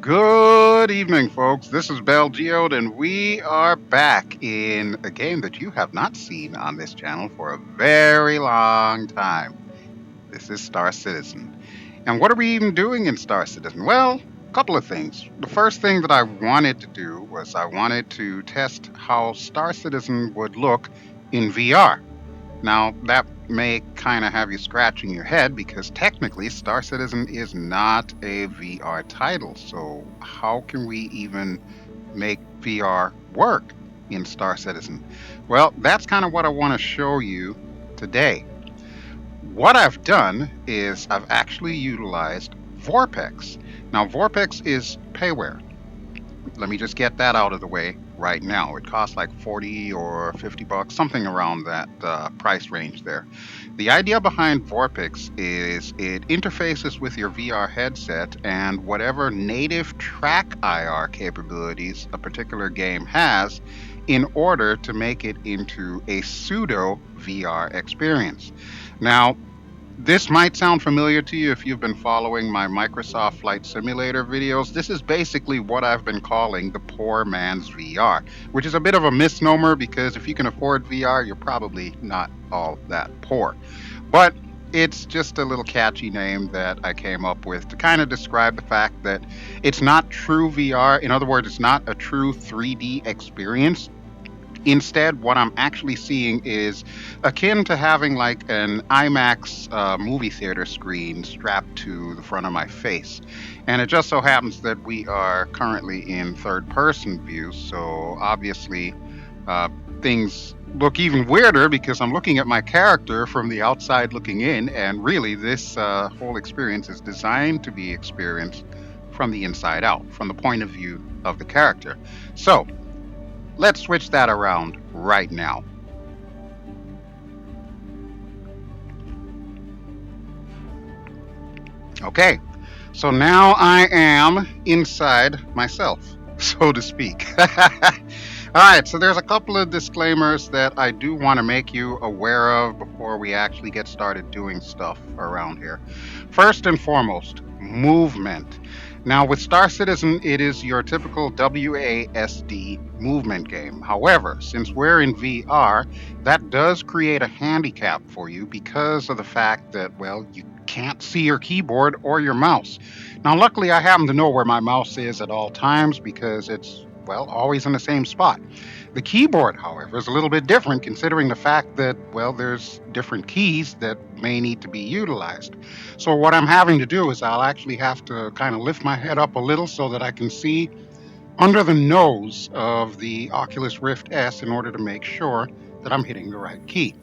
Good evening, folks. This is BelGeode, and we are back in a game that you have not seen on this channel for a very long time. This is Star Citizen. And what are we even doing in Star Citizen? Well, a couple of things. The first thing that I wanted to do was I wanted to test how Star Citizen would look in VR. Now, that may kind of have you scratching your head because technically Star Citizen is not a VR title. So, how can we even make VR work in Star Citizen? Well, that's kind of what I want to show you today. What I've done is I've actually utilized Vorpx. Now, Vorpx is payware. Let me just get that out of the way right now. It costs like 40 or 50 bucks, something around that price range there. The idea behind Vorpx is it interfaces with your VR headset and whatever native track IR capabilities a particular game has in order to make it into a pseudo VR experience. Now, this might sound familiar to you if you've been following my Microsoft Flight Simulator videos. This is basically what I've been calling the poor man's VR, which is a bit of a misnomer because if you can afford VR, you're probably not all that poor. But it's just a little catchy name that I came up with to kind of describe the fact that it's not true VR. In other words, it's not a true 3D experience. Instead, what I'm actually seeing is akin to having like an Imax movie theater screen strapped to the front of my face. And it just so happens that we are currently in third person view. So obviously, uh, things look even weirder because I'm looking at my character from the outside looking in. And really, this whole experience is designed to be experienced from the inside out, from the point of view of the character. So, let's switch that around right now. Okay, so now I am inside myself, so to speak. All right, so there's a couple of disclaimers that I do want to make you aware of before we actually get started doing stuff around here. First and foremost, movement. Now, with Star Citizen, it is your typical WASD movement game. However, since we're in VR, that does create a handicap for you because of the fact that, well, you can't see your keyboard or your mouse. Now, luckily, I happen to know where my mouse is at all times because it's, well, always in the same spot. The keyboard, however, is a little bit different considering the fact that, well, there's different keys that may need to be utilized. So, what I'm having to do is I'll actually have to kind of lift my head up a little so that I can see under the nose of the Oculus Rift S in order to make sure that I'm hitting the right key.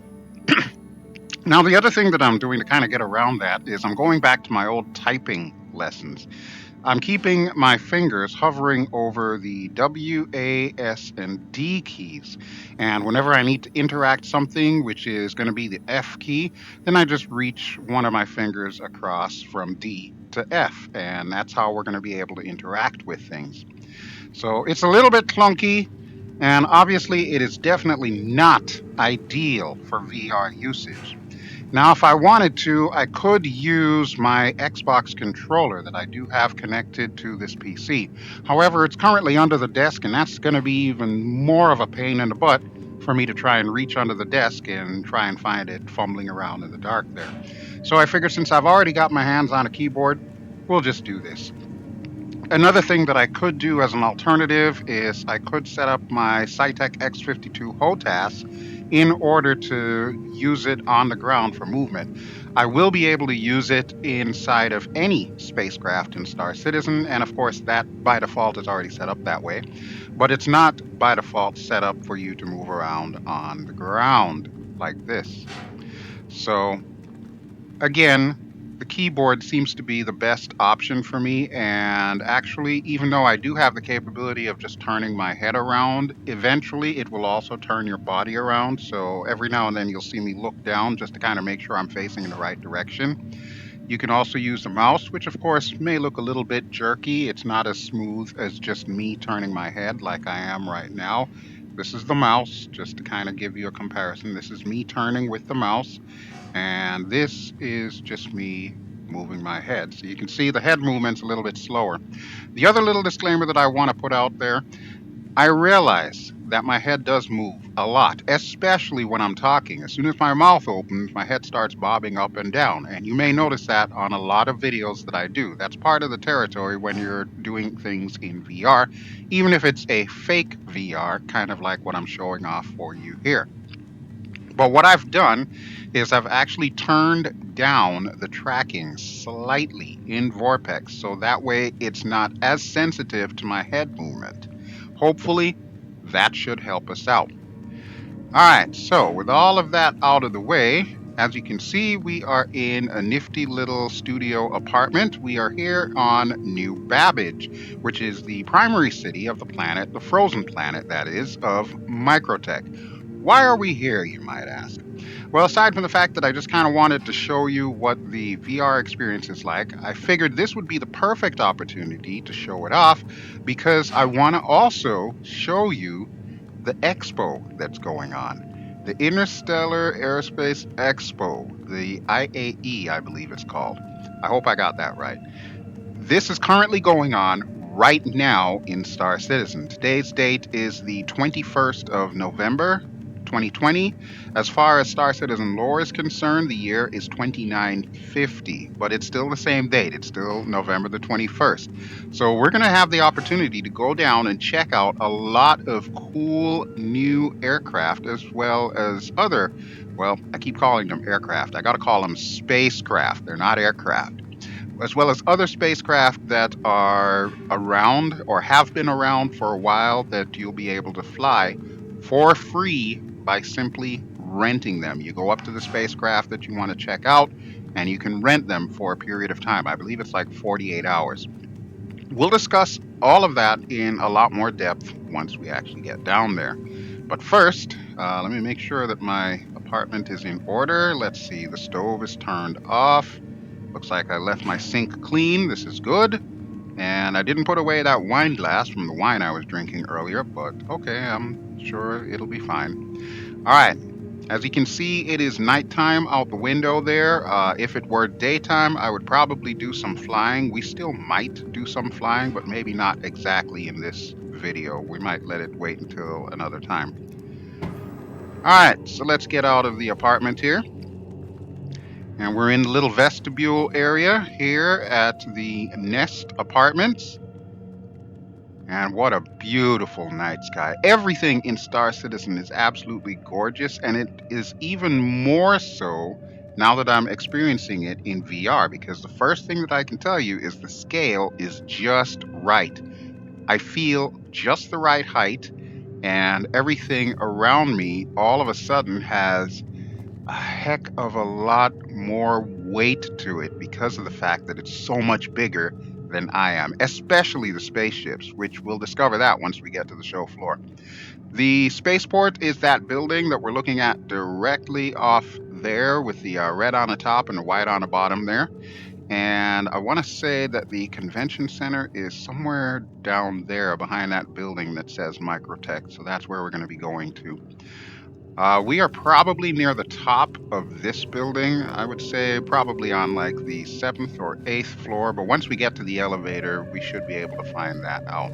Now, the other thing that I'm doing to kind of get around that is I'm going back to my old typing lessons. I'm keeping my fingers hovering over the W, A, S, and D keys. And whenever I need to interact something, which is going to be the F key, then I just reach one of my fingers across from D to F. And that's how we're going to be able to interact with things. So it's a little bit clunky. And obviously, it is definitely not ideal for VR usage. Now, if I wanted to, I could use my Xbox controller that I do have connected to this PC. However, it's currently under the desk, and that's going to be even more of a pain in the butt for me to try and reach under the desk and try and find it fumbling around in the dark there. So I figured since I've already got my hands on a keyboard, we'll just do this. Another thing that I could do as an alternative is I could set up my Cytec X52 HOTAS in order to use it on the ground for movement. I will be able to use it inside of any spacecraft in Star Citizen, and of course, that by default is already set up that way, but it's not by default set up for you to move around on the ground like this. So, again, the keyboard seems to be the best option for me. And actually, even though I do have the capability of just turning my head around, eventually it will also turn your body around. So every now and then you'll see me look down just to kind of make sure I'm facing in the right direction. You can also use the mouse, which of course may look a little bit jerky. It's not as smooth as just me turning my head like I am right now. This is the mouse, just to kind of give you a comparison. This is me turning with the mouse, and this is just me moving my head. So you can see the head movement's a little bit slower. The other little disclaimer that I want to put out there, I realize that my head does move a lot, especially when I'm talking. As soon as my mouth opens, my head starts bobbing up and down. And you may notice that on a lot of videos that I do. That's part of the territory when you're doing things in VR, even if it's a fake VR, kind of like what I'm showing off for you here. But what I've done is I've actually turned down the tracking slightly in Vorpx so that way it's not as sensitive to my head movement. Hopefully, that should help us out. All right, so with all of that out of the way, as you can see, we are in a nifty little studio apartment. We are here on New Babbage, which is the primary city of the planet, the frozen planet, that is, of Microtech. Why are we here, you might ask? Well, aside from the fact that I just kind of wanted to show you what the VR experience is like, I figured this would be the perfect opportunity to show it off because I want to also show you the expo that's going on. The Interstellar Aerospace Expo, the IAE, I believe it's called. I hope I got that right. This is currently going on right now in Star Citizen. Today's date is the 21st of November, 2020. As far as Star Citizen lore is concerned, the year is 2950, but it's still the same date. It's still November the 21st. So we're going to have the opportunity to go down and check out a lot of cool new aircraft as well as other, well, I keep calling them aircraft. I got to call them spacecraft. They're not aircraft, as well as other spacecraft that are around or have been around for a while that you'll be able to fly for free by simply renting them. You go up to the spacecraft that you want to check out and you can rent them for a period of time. I believe it's like 48 hours. We'll discuss all of that in a lot more depth once we actually get down there. But first, let me make sure that my apartment is in order. Let's see, the stove is turned off. Looks like I left my sink clean. This is good. And I didn't put away that wine glass from the wine I was drinking earlier, but okay, I'm sure it'll be fine. All right. As you can see, it is nighttime out the window there. If it were daytime, I would probably do some flying. We still might do some flying, but maybe not exactly in this video. We might let it wait until another time. All right, so let's get out of the apartment here. And we're in the little vestibule area here at the Nest Apartments. And what a beautiful night sky. Everything in Star Citizen is absolutely gorgeous, and it is even more so now that I'm experiencing it in VR, because the first thing that I can tell you is the scale is just right. I feel just the right height, and everything around me all of a sudden has a heck of a lot more weight to it because of the fact that it's so much bigger than I am, especially the spaceships, which we'll discover that once we get to the show floor. The spaceport is that building that we're looking at directly off there with the red on the top and the white on the bottom there. And I want to say that the convention center is somewhere down there behind that building that says Microtech. So that's where we're going to be going to. We are probably near the top of this building. I would say probably on like the 7th or 8th floor, but once we get to the elevator, we should be able to find that out.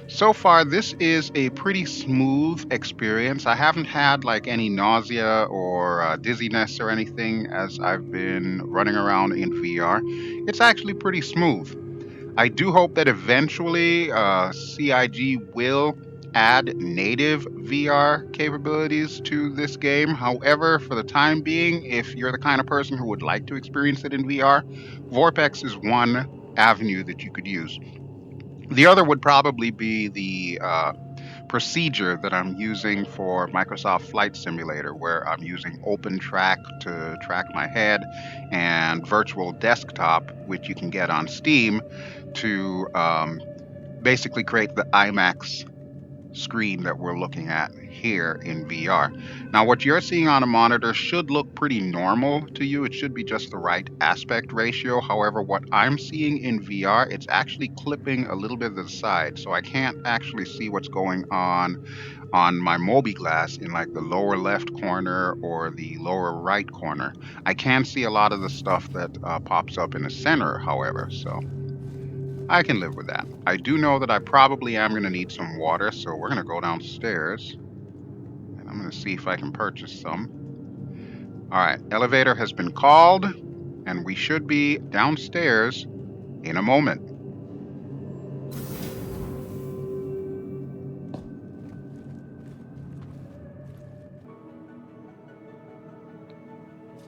So far, this is a pretty smooth experience. I haven't had like any nausea or dizziness or anything as I've been running around in VR. It's actually pretty smooth. I do hope that eventually CIG will add native VR capabilities to this game. However, for the time being, if you're the kind of person who would like to experience it in VR, Vorpx is one avenue that you could use. The other would probably be the procedure that I'm using for Microsoft Flight Simulator, where I'm using OpenTrack to track my head and Virtual Desktop, which you can get on Steam, to basically create the Imax screen that we're looking at here in VR. Now, what you're seeing on a monitor should look pretty normal to you. It should be just the right aspect ratio. However, what I'm seeing in VR, it's actually clipping a little bit to the side, so I can't actually see what's going on my Mobi glass in like the lower left corner or the lower right corner. I can see a lot of the stuff that pops up in the center, however, so I can live with that. I do know that I probably am going to need some water, so we're going to go downstairs and I'm going to see if I can purchase some. All right, elevator has been called and we should be downstairs in a moment.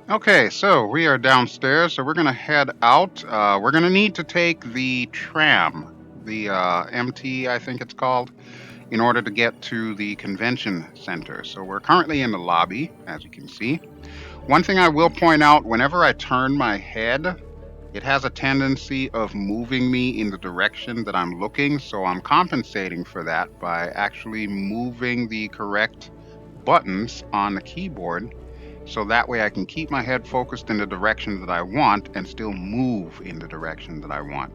Okay, so we are downstairs, so we're going to head out. We're going to need to take the tram, the MT, I think it's called, in order to get to the convention center. So we're currently in the lobby, as you can see. One thing I will point out, whenever I turn my head, it has a tendency of moving me in the direction that I'm looking, so I'm compensating for that by actually moving the correct buttons on the keyboard, so that way I can keep my head focused in the direction that I want and still move in the direction that I want.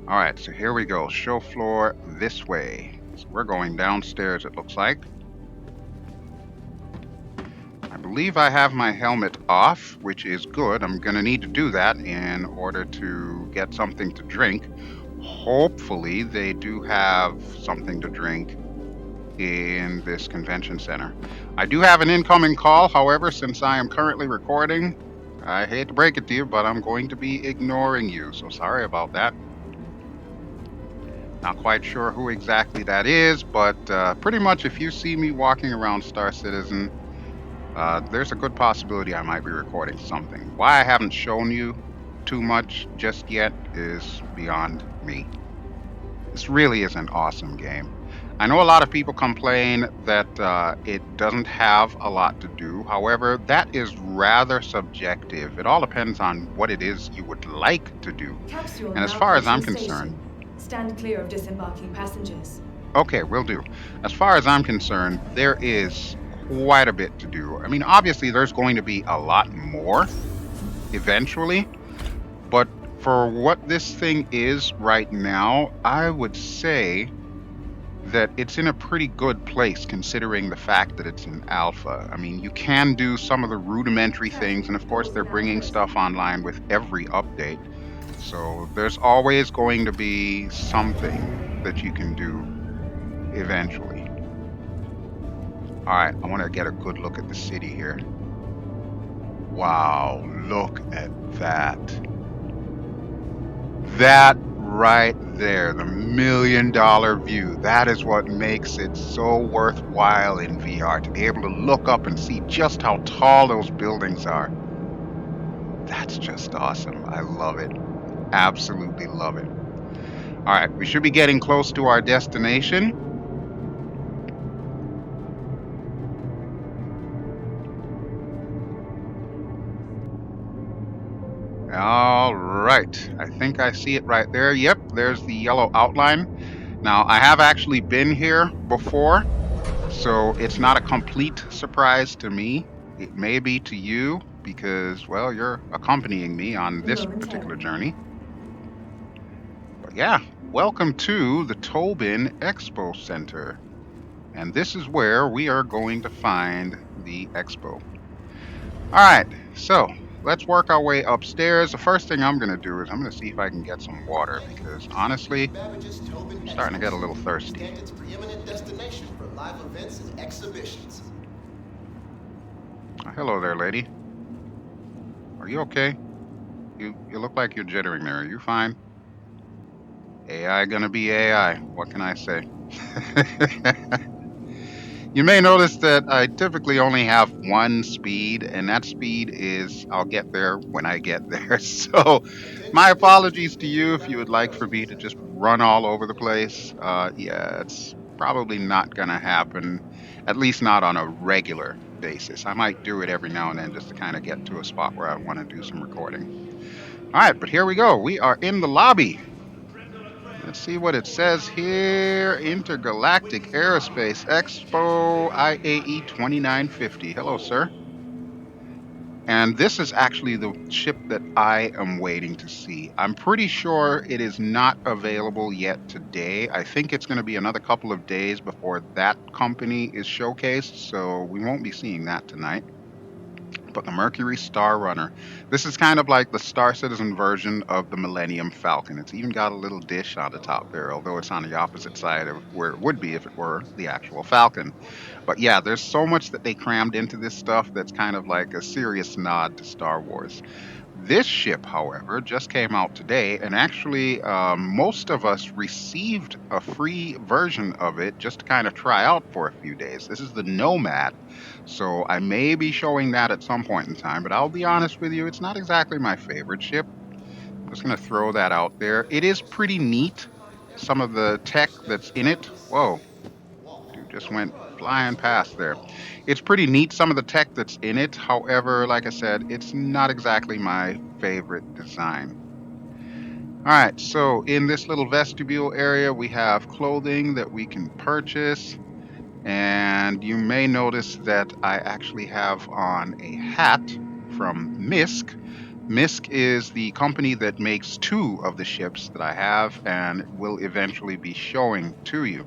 All right, so here we go. Show floor this way. So we're going downstairs, it looks like. I believe I have my helmet off, which is good. I'm going to need to do that in order to get something to drink. Hopefully they do have something to drink in this convention center. I do have an incoming call, however, since I am currently recording, I hate to break it to you, but I'm going to be ignoring you, so sorry about that. Not quite sure who exactly that is, but pretty much if you see me walking around Star Citizen, there's a good possibility I might be recording something. Why I haven't shown you too much just yet is beyond me. This really is an awesome game. I know a lot of people complain that it doesn't have a lot to do. However, that is rather subjective. It all depends on what it is you would like to do. Capsule And as now far as I'm approaching concerned, station. Stand clear of disembarking passengers. okay, will do. As far as I'm concerned, there is quite a bit to do. I mean, obviously, there's going to be a lot more eventually, but for what this thing is right now, I would say that it's in a pretty good place considering the fact that it's in alpha. I mean, you can do some of the rudimentary things, and of course, they're bringing stuff online with every update. So there's always going to be something that you can do eventually. All right, I want to get a good look at the city here. Wow, look at that. That right there, the $1 million view, that is what makes it so worthwhile in VR, to be able to look up and see just how tall those buildings are. That's just awesome. I love it. Absolutely love it. All right, we should be getting close to our destination. All right, I think I see it right there. Yep, there's the yellow outline. Now, I have actually been here before, so it's not a complete surprise to me. It may be to you because, well, you're accompanying me on this particular journey. But yeah, welcome to the Tobin Expo Center. And this is where we are going to find the expo. All right, so let's work our way upstairs. The first thing I'm going to do is I'm going to see if I can get some water because honestly, I'm starting to get a little thirsty. Stanton's preeminent destination for live events and exhibitions. Oh, hello there, lady. Are you okay? You look like you're jittering there. Are you fine? AI gonna be AI. What can I say? You may notice that I typically only have one speed, and that speed is I'll get there when I get there. So my apologies to you if you would like for me to just run all over the place. Yeah, it's probably not gonna happen, at least not on a regular basis. I might do it every now and then just to kind of get to a spot where I want to do some recording. All right, but here we go. We are in the lobby. Let's see what it says here. Intergalactic Aerospace Expo IAE 2950. Hello, sir. And this is actually the ship that I am waiting to see. I'm pretty sure it is not available yet today. I think it's going to be another couple of days before that company is showcased, so we won't be seeing that tonight. But the Mercury Star Runner. This is kind of like the Star Citizen version of the Millennium Falcon. It's even got a little dish on the top there, although it's on the opposite side of where it would be if it were the actual Falcon. But yeah, there's so much that they crammed into this stuff that's kind of like a serious nod to Star Wars. This ship, however, just came out today, and actually, most of us received a free version of it just to kind of try out for a few days. This is the Nomad, so I may be showing that at some point in time, but I'll be honest with you, it's not exactly my favorite ship. I'm just going to throw that out there. It is pretty neat, some of the tech that's in it. Whoa, dude just went flying past there. It's pretty neat, some of the tech that's in it. However, like I said, it's not exactly my favorite design. All right, so in this little vestibule area, we have clothing that we can purchase. And you may notice that I actually have on a hat from Misk. Misk is the company that makes two of the ships that I have and will eventually be showing to you.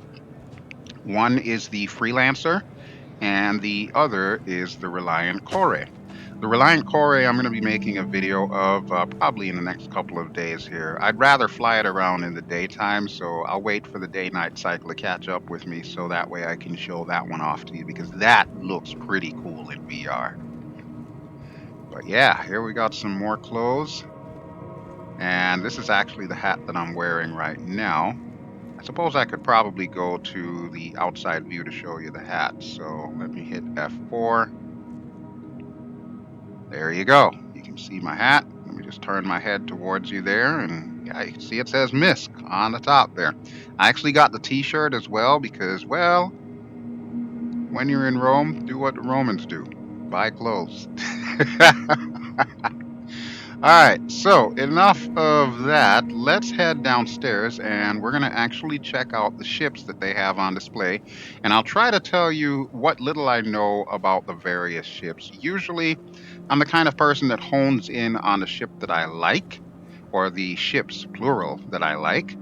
One is the Freelancer, and the other is the Reliant Core. The Reliant Core I'm going to be making a video of probably in the next couple of days here. I'd rather fly it around in the daytime, so I'll wait for the day-night cycle to catch up with me so that way I can show that one off to you because that looks pretty cool in VR. But yeah, here we got some more clothes. And this is actually the hat that I'm wearing right now. I suppose I could probably go to the outside view to show you the hat. So let me hit F4. There you go. You can see my hat. Let me just turn my head towards you there. And yeah, you can see it says Misk on the top there. I actually got the t-shirt as well because, well, when you're in Rome, do what the Romans do. Buy clothes. All right, so enough of that. Let's head downstairs and we're going to actually check out the ships that they have on display. And I'll try to tell you what little I know about the various ships. Usually, I'm the kind of person that hones in on the ship that I like, or the ships, plural, that I like.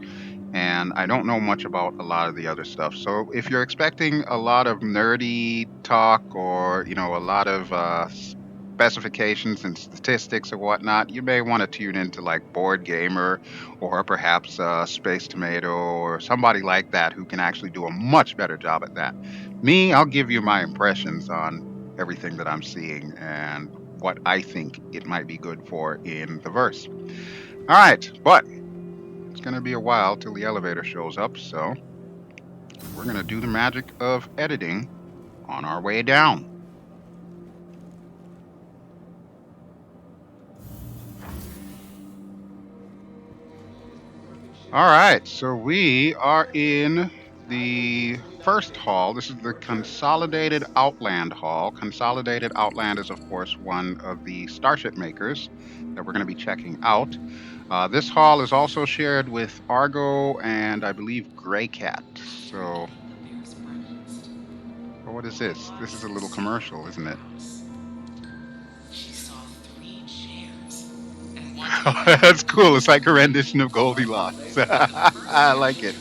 And I don't know much about a lot of the other stuff. So if you're expecting a lot of nerdy talk or, a lot of specifications and statistics or whatnot, you may want to tune into like Board Gamer or perhaps Space Tomato or somebody like that who can actually do a much better job at that. Me, I'll give you my impressions on everything that I'm seeing and what I think it might be good for in the verse. All right, but it's going to be a while till the elevator shows up, so we're going to do the magic of editing on our way down. All right, so we are in the first hall. This is the Consolidated Outland hall. Consolidated Outland is, of course, one of the starship makers that we're going to be checking out. This hall is also shared with Argo and I believe Greycat. So, what is this? This is a little commercial, isn't it? That's cool. It's like a rendition of Goldilocks. I like it.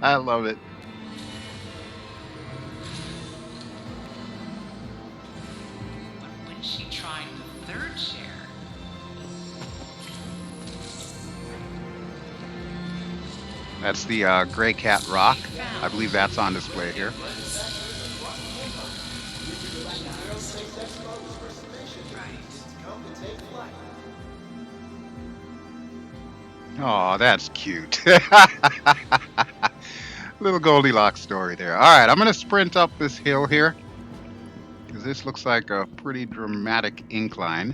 I love it. That's the Greycat Rock. I believe that's on display here. Oh, that's cute. Little Goldilocks story there. All right, I'm going to sprint up this hill here because this looks like a pretty dramatic incline.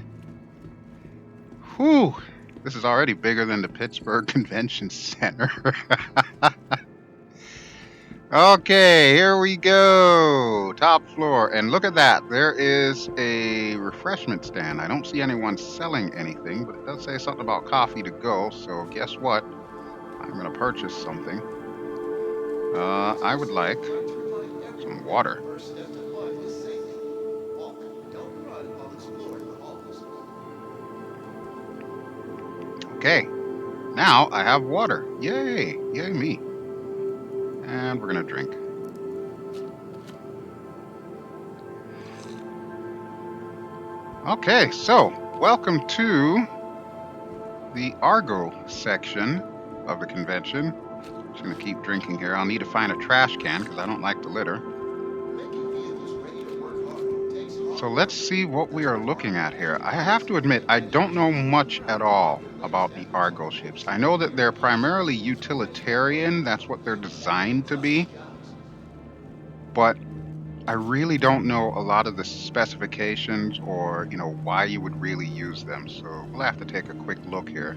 Whew. This is already bigger than the Pittsburgh Convention Center. All Okay, here we go. Top floor. And look at that. There is a refreshment stand. I don't see anyone selling anything, but it does say something about coffee to go. So guess what? I'm going to purchase something. I would like some water. First step to fun is safety. Walk, don't run while exploring the halls. Okay, now I have water. Yay, yay me. And we're going to drink. Okay, so welcome to the Argo section of the convention. Just going to keep drinking here. I'll need to find a trash can because I don't like the litter. Making vehicles ready to work hard takes hard So let's see what we are looking at here. I have to admit, I don't know much at all about the Argo ships. I know that they're primarily utilitarian. That's what they're designed to be. But I really don't know a lot of the specifications or, why you would really use them. So we'll have to take a quick look here.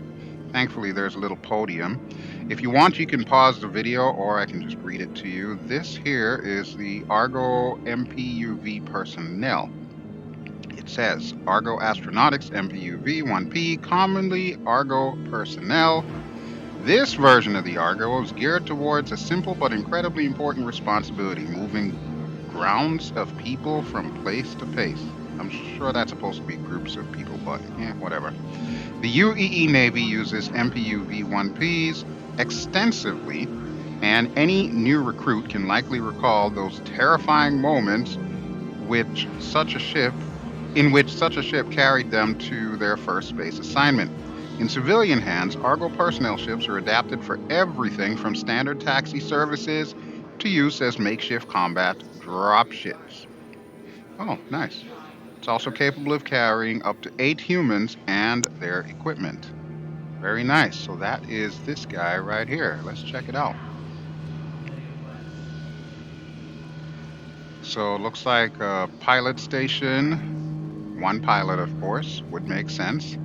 Thankfully, there's a little podium. If you want, you can pause the video or I can just read it to you. This here is the Argo MPUV personnel. It says Argo Astronautics MPUV 1P, commonly Argo personnel. This version of the Argo is geared towards a simple but incredibly important responsibility, moving grounds of people from place to place. I'm sure that's supposed to be groups of people, but whatever. The UEE Navy uses MPUV 1Ps extensively, and any new recruit can likely recall those terrifying moments in which such a ship carried them to their first space assignment. In civilian hands, Argo personnel ships are adapted for everything from standard taxi services to use as makeshift combat dropships. Oh, nice. It's also capable of carrying up to 8 humans and their equipment. Very nice. So that is this guy right here. Let's check it out. So it looks like a pilot station. One pilot, of course, would make sense.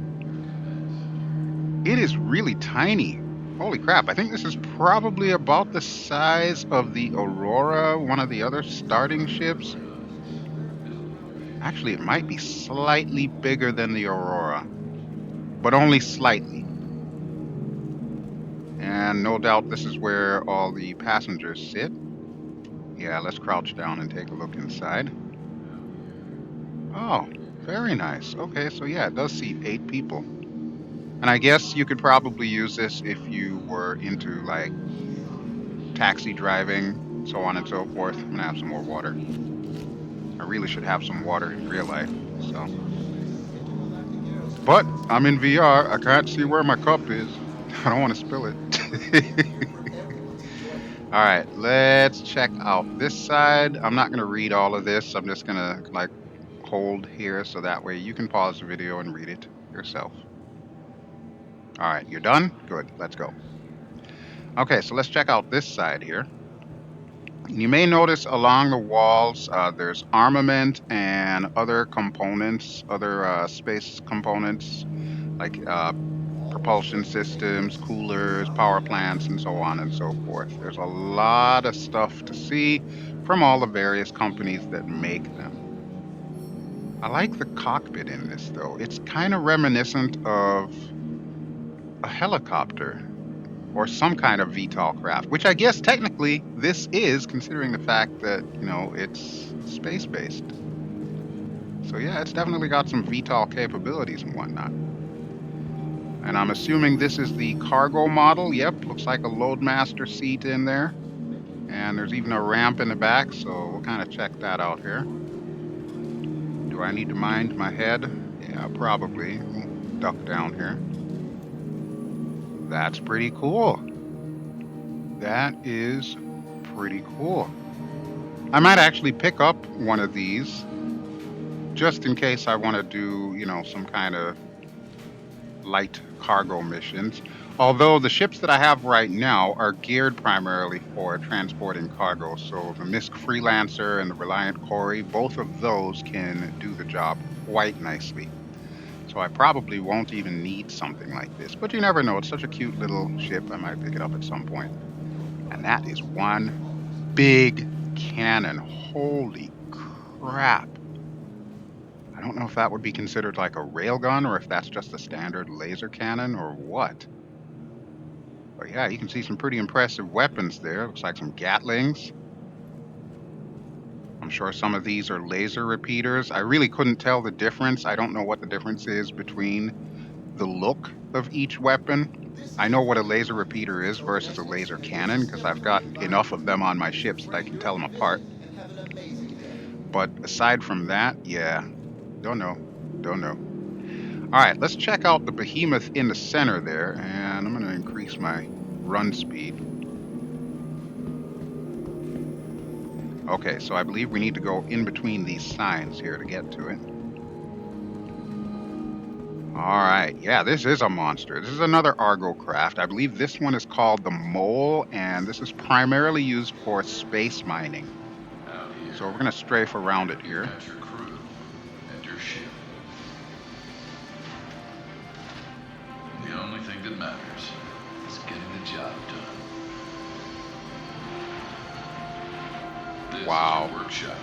It is really tiny. Holy crap. I think this is probably about the size of the Aurora, one of the other starting ships. Actually, it might be slightly bigger than the Aurora, but only slightly. And no doubt this is where all the passengers sit. Yeah, let's crouch down and take a look inside. Oh, very nice. Okay, so yeah, it does seat 8 people. And I guess you could probably use this if you were into like taxi driving, so on and so forth. I'm gonna have some more water. I really should have some water in real life, so. But I'm in VR. I can't see where my cup is. I don't want to spill it. All right, let's check out this side. I'm not gonna read all of this. I'm just gonna like hold here so that way you can pause the video and read it yourself. All right, you're done? Good, let's go. Okay, so let's check out this side here. You may notice along the walls there's armament and other components, other space components like propulsion systems, coolers, power plants, and so on and so forth. There's a lot of stuff to see from all the various companies that make them. I like the cockpit in this though. It's kind of reminiscent of a helicopter or some kind of VTOL craft, which I guess technically this is, considering the fact that, it's space-based. So yeah, it's definitely got some VTOL capabilities and whatnot. And I'm assuming this is the cargo model. Yep, looks like a Loadmaster seat in there. And there's even a ramp in the back, so we'll kind of check that out here. Do I need to mind my head? Yeah, probably. We'll duck down here. That's pretty cool. That is pretty cool. I might actually pick up one of these just in case I want to do, some kind of light cargo missions. Although the ships that I have right now are geared primarily for transporting cargo. So the MISC Freelancer and the Reliant Quarry, both of those can do the job quite nicely. So I probably won't even need something like this. But you never know. It's such a cute little ship. I might pick it up at some point. And that is one big cannon. Holy crap. I don't know if that would be considered like a railgun or if that's just a standard laser cannon or what. But yeah, you can see some pretty impressive weapons there. Looks like some Gatlings. I'm sure some of these are laser repeaters. I really couldn't tell the difference. I don't know what the difference is between the look of each weapon. I know what a laser repeater is versus a laser cannon because I've got enough of them on my ships that I can tell them apart. But aside from that, yeah, don't know. Don't know. All right, let's check out the behemoth in the center there, and I'm going to increase my run speed. Okay, so I believe we need to go in between these signs here to get to it. All right, yeah, this is a monster. This is another Argo craft. I believe this one is called the Mole, and this is primarily used for space mining. So we're going to strafe around it here. Got your crew and your ship. The only thing that matters is getting the job done. This Wow. is your workshop,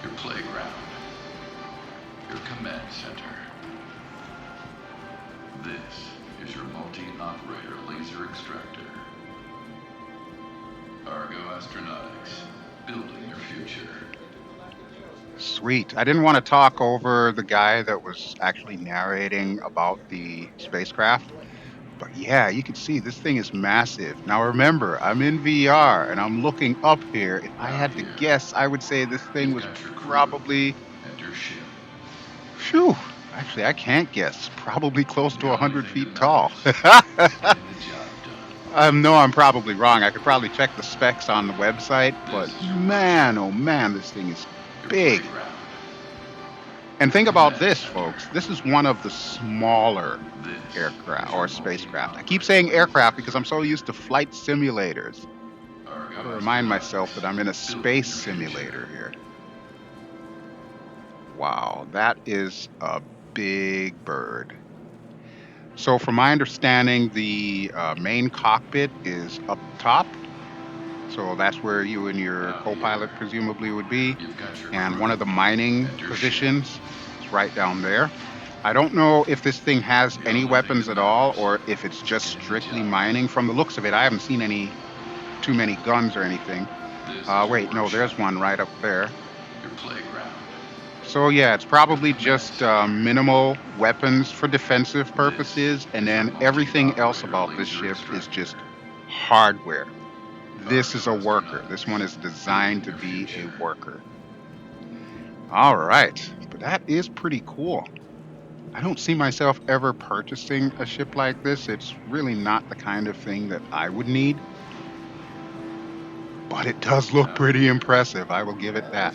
your playground, your command center. This is your multi-operator laser extractor. Argo Astronautics, building your future. Sweet. I didn't want to talk over the guy that was actually narrating about the spacecraft. But yeah, you can see this thing is massive. Now remember, I'm in VR and I'm looking up here. If I had to guess, I would say this thing was probably, and your ship. phew, actually I can't guess. Probably close to 100 feet tall. No, I'm probably wrong. I could probably check the specs on the website, but man, oh man, this thing is big. And think about this, folks. This is one of the smaller aircraft or spacecraft. I keep saying aircraft because I'm so used to flight simulators. I gotta remind myself that I'm in a space simulator here. Wow, that is a big bird. So from my understanding, the main cockpit is up top. So that's where you and your co-pilot presumably would be. And one of the mining positions is right down there. I don't know if this thing has any weapons at all or if it's just strictly mining. From the looks of it, I haven't seen too many guns or anything. Wait, no, there's one right up there. So yeah, it's probably just minimal weapons for defensive purposes, and then everything else about this ship is just hardware. This is a worker. This one is designed to be a worker. All right, but that is pretty cool. I don't see myself ever purchasing a ship like this. It's really not the kind of thing that I would need. But it does look pretty impressive. I will give it that.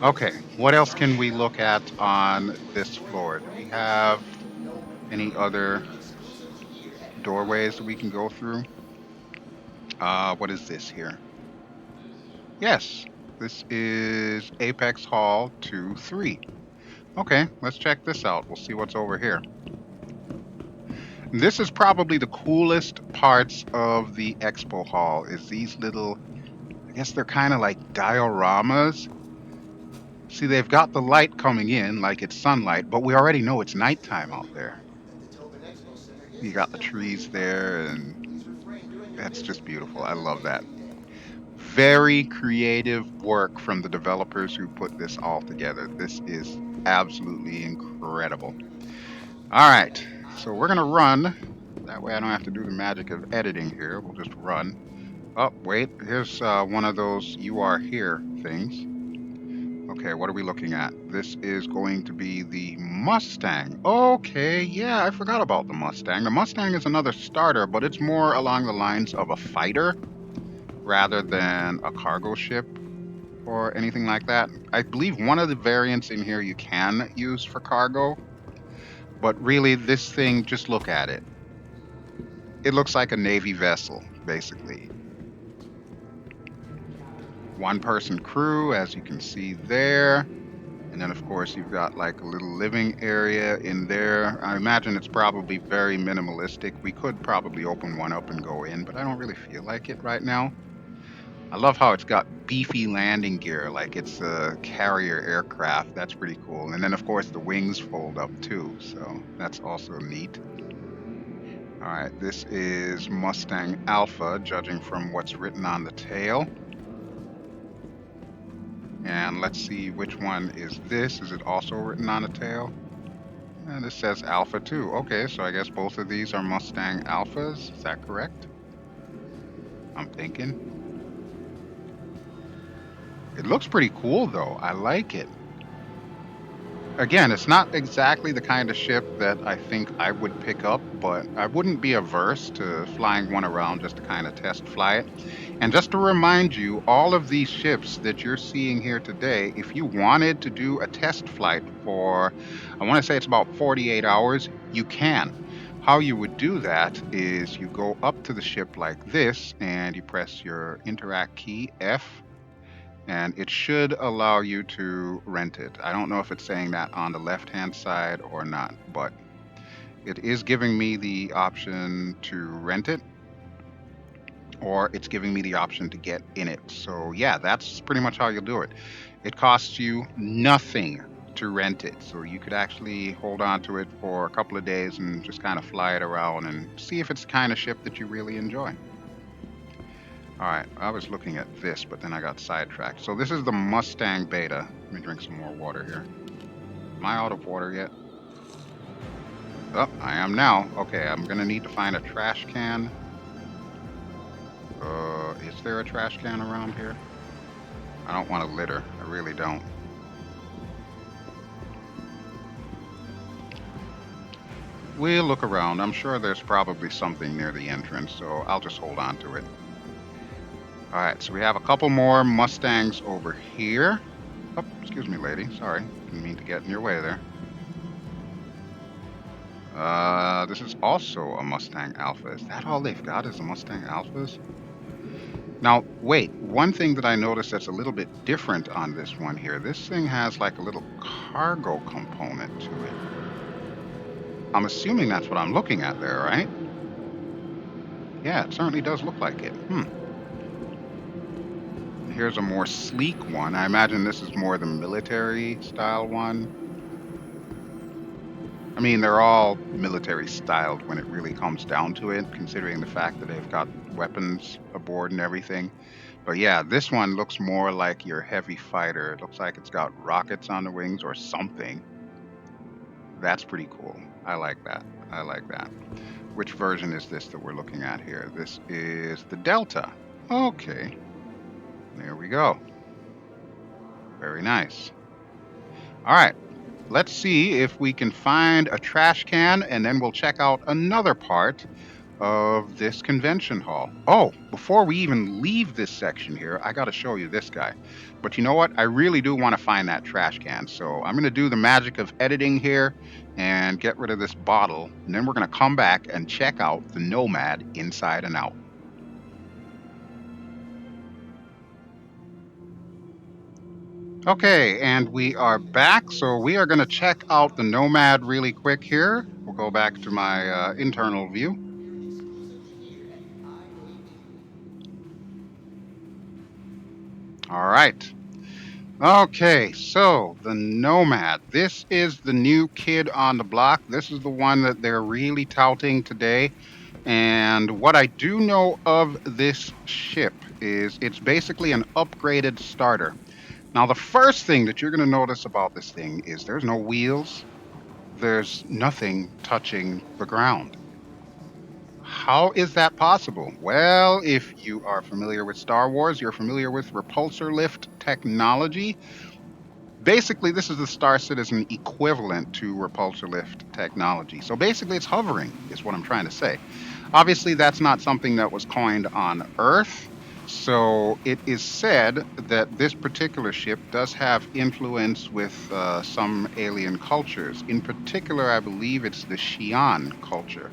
Okay, what else can we look at on this floor? Do we have any other doorways that we can go through? What is this here? Yes, this is Apex Hall 2-3. Okay, let's check this out. We'll see what's over here. This is probably the coolest parts of the expo hall is these little, I guess they're kind of like dioramas. See, they've got the light coming in like it's sunlight, but we already know it's nighttime out there. You got the trees there, and that's just beautiful. I love that. Very creative work from the developers who put this all together. This is absolutely incredible. All right, so we're going to run. That way I don't have to do the magic of editing here. We'll just run. Oh, wait, here's one of those you are here things. Okay, what are we looking at? This is going to be the Mustang. Okay, yeah, I forgot about the Mustang. The Mustang is another starter, but it's more along the lines of a fighter rather than a cargo ship or anything like that. I believe one of the variants in here you can use for cargo, but really this thing, just look at it. It looks like a Navy vessel, basically. One-person crew, as you can see there. And then, of course, you've got like a little living area in there. I imagine it's probably very minimalistic. We could probably open one up and go in, but I don't really feel like it right now. I love how it's got beefy landing gear, like it's a carrier aircraft. That's pretty cool. And then, of course, the wings fold up too, so that's also neat. All right, this is Mustang Alpha, judging from what's written on the tail. And let's see which one is this. Is it also written on the tail? And it says Alpha too. Okay, so I guess both of these are Mustang Alphas. Is that correct? I'm thinking. It looks pretty cool though. I like it. Again, it's not exactly the kind of ship that I think I would pick up, but I wouldn't be averse to flying one around just to kind of test fly it. And just to remind you, all of these ships that you're seeing here today, if you wanted to do a test flight for, I want to say it's about 48 hours, you can. How you would do that is you go up to the ship like this and you press your interact key, F, and it should allow you to rent it. I don't know if it's saying that on the left-hand side or not, but it is giving me the option to rent it, or it's giving me the option to get in it. So yeah, that's pretty much how you'll do it. It costs you nothing to rent it. So you could actually hold on to it for a couple of days and just kind of fly it around and see if it's the kind of ship that you really enjoy. All right, I was looking at this, but then I got sidetracked. So this is the Mustang Beta. Let me drink some more water here. Am I out of water yet? Oh, I am now. Okay, I'm gonna need to find a trash can. Is there a trash can around here? I don't want to litter. I really don't. We'll look around. I'm sure there's probably something near the entrance, so I'll just hold on to it. All right, so we have a couple more Mustangs over here. Oh, excuse me, lady. Sorry, didn't mean to get in your way there. This is also a Mustang Alpha. Is that all they've got is the Mustang Alphas? Now, wait, one thing that I noticed that's a little bit different on this one here, this thing has like a little cargo component to it. I'm assuming that's what I'm looking at there, right? Yeah, it certainly does look like it. Here's a more sleek one. I imagine this is more the military style one. I mean, they're all military styled when it really comes down to it, considering the fact that they've got weapons aboard and everything. But yeah, this one looks more like your heavy fighter. It looks like it's got rockets on the wings or something. That's pretty cool. I like that. I like that. Which version is this that we're looking at here? This is the Delta. Okay. There we go. Very nice. All right. Let's see if we can find a trash can, and then we'll check out another part of this convention hall. Oh, before we even leave this section here, I got to show you this guy. But you know what? I really do want to find that trash can. So I'm going to do the magic of editing here and get rid of this bottle. And then we're going to come back and check out the Nomad inside and out. Okay, and we are back. So we are going to check out the Nomad really quick here. We'll go back to my internal view. All right. Okay, so the Nomad. This is the new kid on the block. This is the one that they're really touting today. And what I do know of this ship is it's basically an upgraded starter. Now, the first thing that you're going to notice about this thing is there's no wheels. There's nothing touching the ground. How is that possible? Well, if you are familiar with Star Wars, you're familiar with repulsor lift technology. Basically, this is the Star Citizen equivalent to repulsor lift technology. So basically, it's hovering, is what I'm trying to say. Obviously, that's not something that was coined on Earth. So it is said that this particular ship does have influence with some alien cultures. In particular, I believe it's the Xi'an culture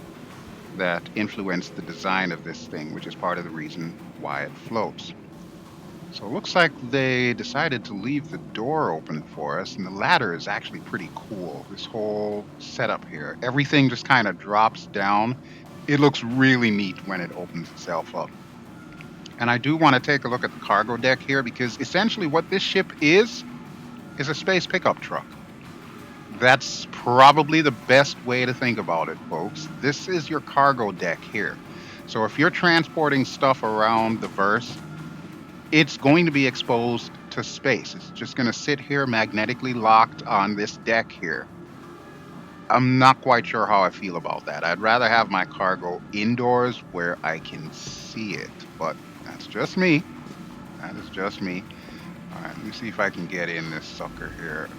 that influenced the design of this thing, which is part of the reason why it floats. So it looks like they decided to leave the door open for us, and the ladder is actually pretty cool. This whole setup here, everything just kind of drops down. It looks really neat when it opens itself up. And I do want to take a look at the cargo deck here, because essentially what this ship is a space pickup truck. That's probably the best way to think about it, folks. This is your cargo deck here. So if you're transporting stuff around the verse, it's going to be exposed to space. It's just going to sit here magnetically locked on this deck here. I'm not quite sure how I feel about that. I'd rather have my cargo indoors where I can see it, but that's just me. That is just me. All right, let me see if I can get in this sucker here.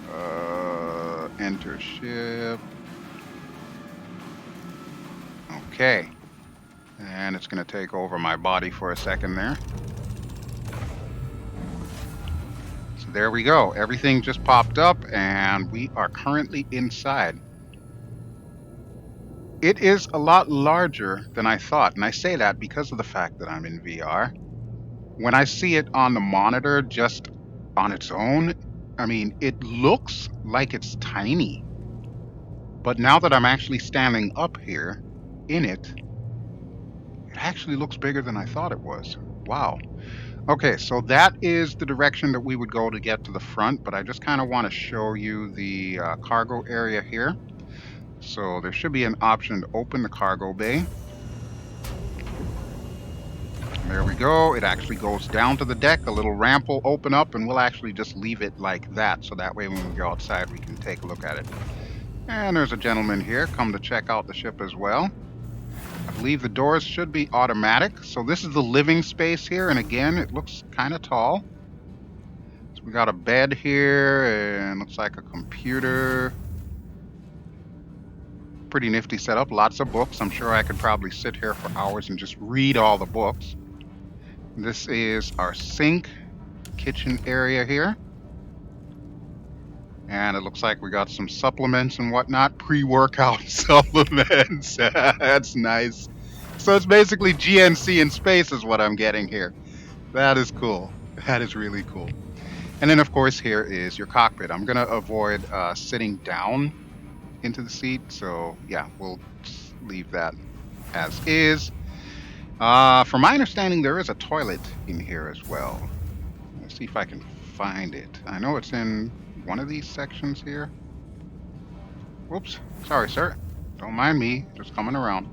Enter ship. Okay. And it's going to take over my body for a second there. So there we go. Everything just popped up, and we are currently inside. It is a lot larger than I thought, and I say that because of the fact that I'm in VR. When I see it on the monitor just on its own, I mean, it looks like it's tiny. But now that I'm actually standing up here in it, it actually looks bigger than I thought it was. Wow. Okay, so that is the direction that we would go to get to the front, but I just kind of want to show you the cargo area here. So there should be an option to open the cargo bay. There we go. It actually goes down to the deck. A little ramp will open up, and we'll actually just leave it like that. So that way when we go outside, we can take a look at it. And there's a gentleman here come to check out the ship as well. I believe the doors should be automatic. So this is the living space here. And again, it looks kind of tall. So we got a bed here and looks like a computer. Pretty nifty setup. Lots of books. I'm sure I could probably sit here for hours and just read all the books. This is our sink kitchen area here. And it looks like we got some supplements and whatnot. Pre-workout supplements. That's nice. So it's basically GNC in space is what I'm getting here. That is cool. That is really cool. And then, of course, here is your cockpit. I'm going to avoid sitting down into the seat. So, yeah, we'll just leave that as is. From my understanding, there is a toilet in here as well. Let's see if I can find it. I know it's in one of these sections here. Whoops. Sorry, sir. Don't mind me. Just coming around.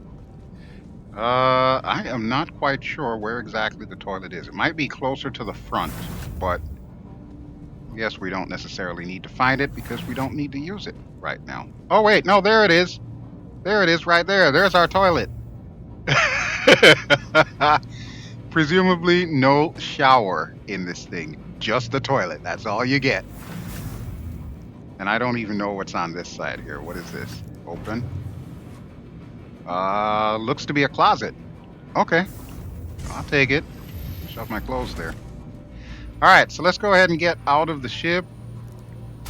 I am not quite sure where exactly the toilet is. It might be closer to the front, but I guess we don't necessarily need to find it because we don't need to use it right now. Oh, wait. No, there it is. There it is right there. There's our toilet. Presumably no shower in this thing. Just the toilet. That's all you get. And I don't even know what's on this side here. What is this? Open. Looks to be a closet. Okay. I'll take it. Shove my clothes there. Alright, so let's go ahead and get out of the ship.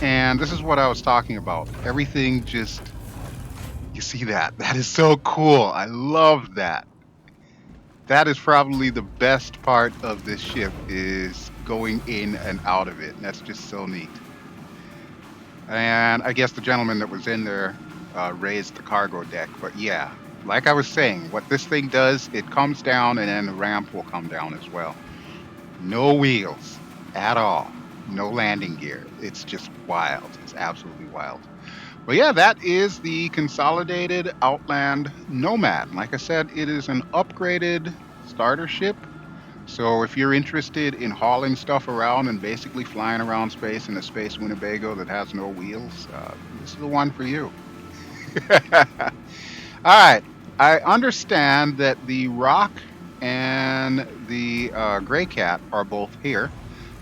And this is what I was talking about. Everything just... You see that? That is so cool. I love that. That is probably the best part of this ship, is going in and out of it. And that's just so neat. And I guess the gentleman that was in there raised the cargo deck. But yeah, like I was saying, what this thing does, it comes down and then the ramp will come down as well. No wheels at all. No landing gear. It's just wild. It's absolutely wild. But yeah, that is the Consolidated Outland Nomad. Like I said, it is an upgraded starter ship. So if you're interested in hauling stuff around and basically flying around space in a space Winnebago that has no wheels, this is the one for you. All right. I understand that the Rock and the Gray Cat are both here.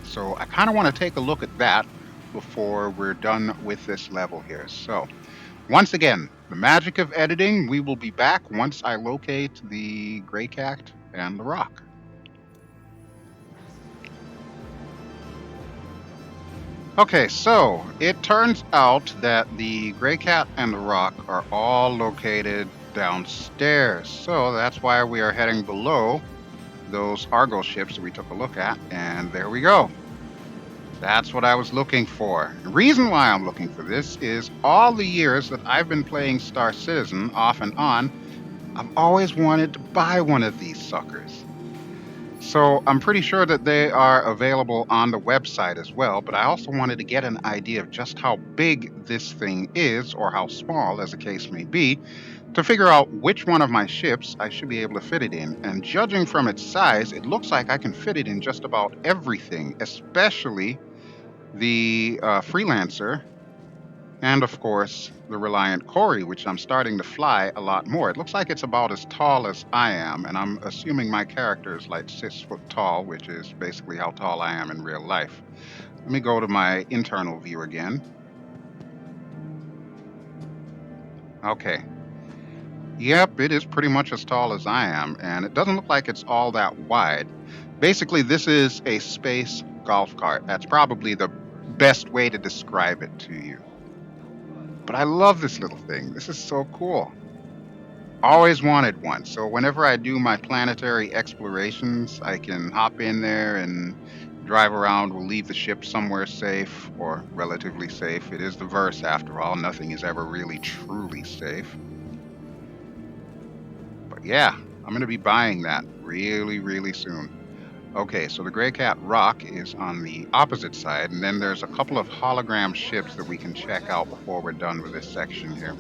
So I kind of want to take a look at that before we're done with this level here. So once again, the magic of editing, we will be back once I locate the Gray Cat and the Rock. Okay, so it turns out that the Gray Cat and the Rock are all located downstairs. So that's why we are heading below those Argos ships that we took a look at. And there we go. That's what I was looking for. The reason why I'm looking for this is all the years that I've been playing Star Citizen off and on, I've always wanted to buy one of these suckers. So I'm pretty sure that they are available on the website as well, but I also wanted to get an idea of just how big this thing is, or how small, as the case may be, to figure out which one of my ships I should be able to fit it in. And judging from its size, it looks like I can fit it in just about everything, especially the Freelancer, and of course the Reliant Cory, which I'm starting to fly a lot more. It looks like it's about as tall as I am, and I'm assuming my character is like 6 foot tall, which is basically how tall I am in real life. Let me go to my internal view again. Okay. Yep, it is pretty much as tall as I am, and it doesn't look like it's all that wide. Basically, this is a space golf cart. That's probably the best way to describe it to you. But I love this little thing. This is so cool. Always wanted one. So whenever I do my planetary explorations, I can hop in there and drive around. We'll leave the ship somewhere safe, or relatively safe. It is the verse after all. Nothing is ever really truly safe. But yeah, I'm going to be buying that really, really soon. Okay, so the Grey Cat Rock is on the opposite side, and then there's a couple of hologram ships that we can check out before we're done with this section here.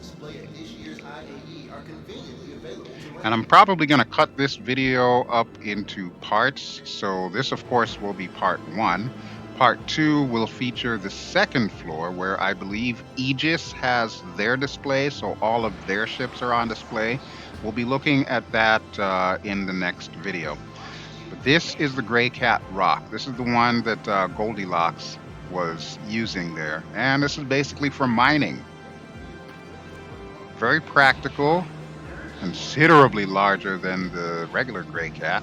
And I'm probably going to cut this video up into parts. So this, of course, will be part 1. Part 2 will feature the second floor, where I believe Aegis has their display, so all of their ships are on display. We'll be looking at that in the next video. But this is the Grey Cat Rock. This is the one that Goldilocks was using there. And this is basically for mining. Very practical, considerably larger than the regular Grey Cat.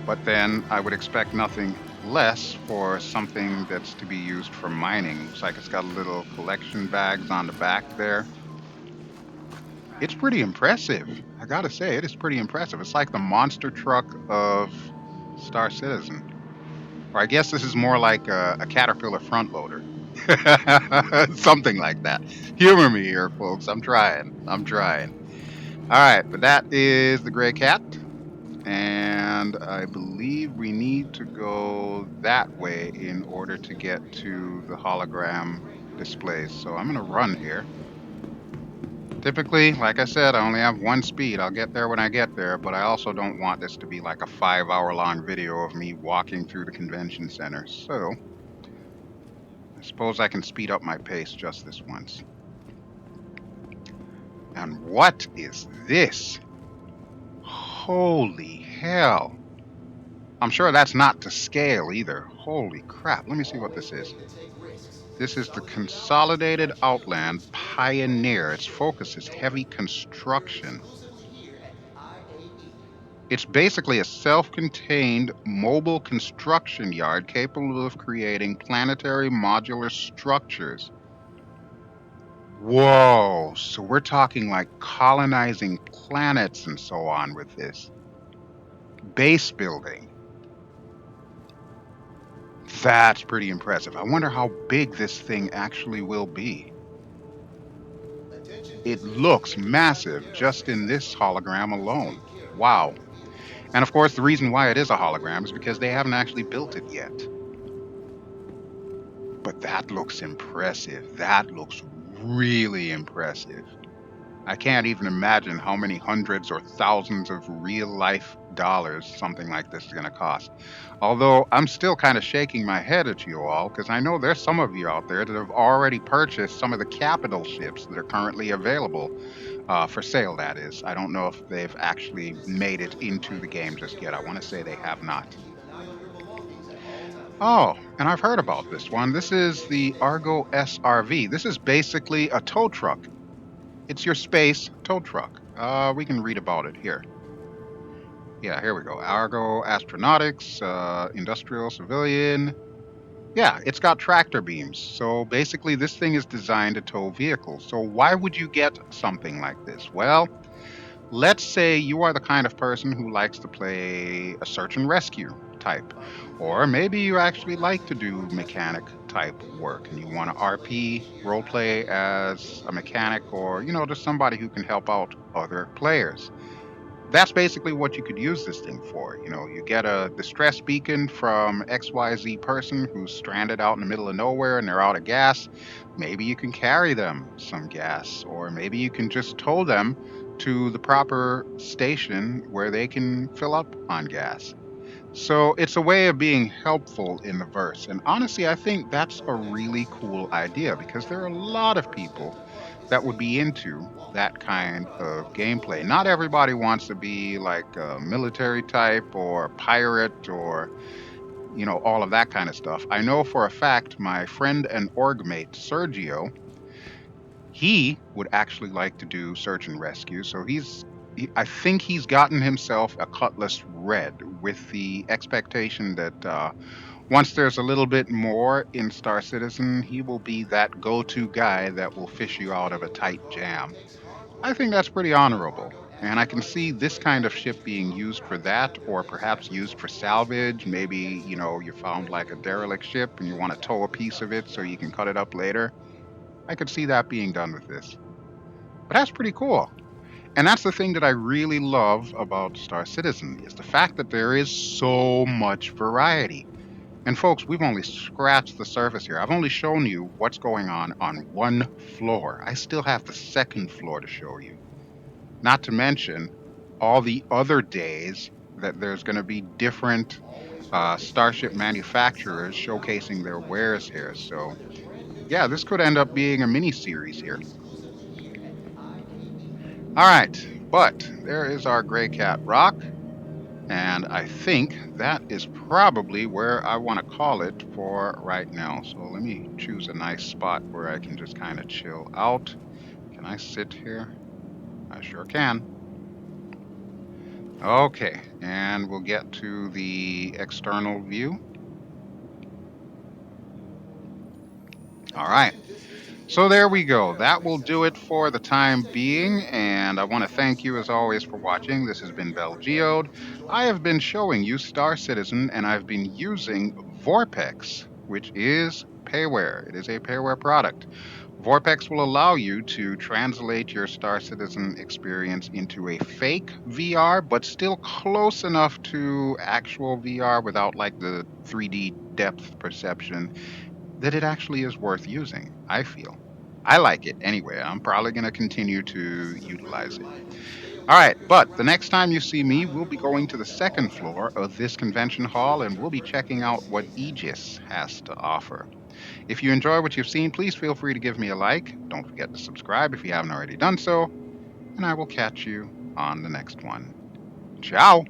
But then I would expect nothing less for something that's to be used for mining. Looks like it's got little collection bags on the back there. It's pretty impressive. I gotta say, it is pretty impressive. It's like the monster truck of Star Citizen. Or I guess this is more like a Caterpillar front loader. Something like that. Humor me here, folks. I'm trying. All right, but that is the Grey Cat. And I believe we need to go that way in order to get to the hologram displays. So I'm going to run here. Typically, like I said, I only have one speed. I'll get there when I get there, but I also don't want this to be like a 5-hour-long video of me walking through the convention center. So I suppose I can speed up my pace just this once. And what is this? Holy hell. I'm sure that's not to scale either. Holy crap. Let me see what this is. This is the Consolidated Outland Pioneer. Its focus is heavy construction. It's basically a self-contained mobile construction yard capable of creating planetary modular structures. Whoa, so we're talking like colonizing planets and so on with this. Base building. That's pretty impressive. I wonder how big this thing actually will be. It looks massive just in this hologram alone. Wow. And of course, the reason why it is a hologram is because they haven't actually built it yet. But that looks impressive. That looks really impressive. I can't even imagine how many hundreds or thousands of real life dollars something like this is going to cost. Although I'm still kind of shaking my head at you all, because I know there's some of you out there that have already purchased some of the capital ships that are currently available for sale, that is. I don't know if they've actually made it into the game just yet. I want to say they have not. Oh, and I've heard about this one. This is the Argo SRV. This is basically a tow truck. It's your space tow truck. We can read about it here. Yeah, here we go. Argo Astronautics, Industrial Civilian. Yeah, it's got tractor beams. So basically, this thing is designed to tow vehicles. So why would you get something like this? Well, let's say you are the kind of person who likes to play a search and rescue type. Or maybe you actually like to do mechanic type work and you want to RP roleplay as a mechanic, or just somebody who can help out other players. That's basically what you could use this thing for. You get a distress beacon from XYZ person who's stranded out in the middle of nowhere and they're out of gas. Maybe you can carry them some gas, or maybe you can just tow them to the proper station where they can fill up on gas. So it's a way of being helpful in the verse. And honestly, I think that's a really cool idea because there are a lot of people that would be into that kind of gameplay. Not everybody wants to be like a military type or pirate or, all of that kind of stuff. I know for a fact my friend and org mate, Sergio, he would actually like to do search and rescue. So I think he's gotten himself a Cutlass Red with the expectation that once there's a little bit more in Star Citizen, he will be that go to guy that will fish you out of a tight jam. I think that's pretty honorable. And I can see this kind of ship being used for that, or perhaps used for salvage. Maybe, you found like a derelict ship and you want to tow a piece of it so you can cut it up later. I could see that being done with this. But that's pretty cool. And that's the thing that I really love about Star Citizen is the fact that there is so much variety. And folks, we've only scratched the surface here. I've only shown you what's going on one floor. I still have the second floor to show you. Not to mention all the other days that there's going to be different starship manufacturers showcasing their wares here. So, yeah, this could end up being a mini series here. All right, but there is our gray cat rock. And I think that is probably where I want to call it for right now. So let me choose a nice spot where I can just kind of chill out. Can I sit here? I sure can. Okay, and we'll get to the external view. All right. So there we go. That will do it for the time being. And I want to thank you as always for watching. This has been BelGeode. I have been showing you Star Citizen and I've been using Vorpx, which is payware. It is a payware product. Vorpx will allow you to translate your Star Citizen experience into a fake VR, but still close enough to actual VR without like the 3D depth perception that it actually is worth using, I feel. I like it anyway. I'm probably going to continue to utilize it. All right, but the next time you see me, we'll be going to the second floor of this convention hall and we'll be checking out what Aegis has to offer. If you enjoy what you've seen, please feel free to give me a like. Don't forget to subscribe if you haven't already done so, and I will catch you on the next one. Ciao!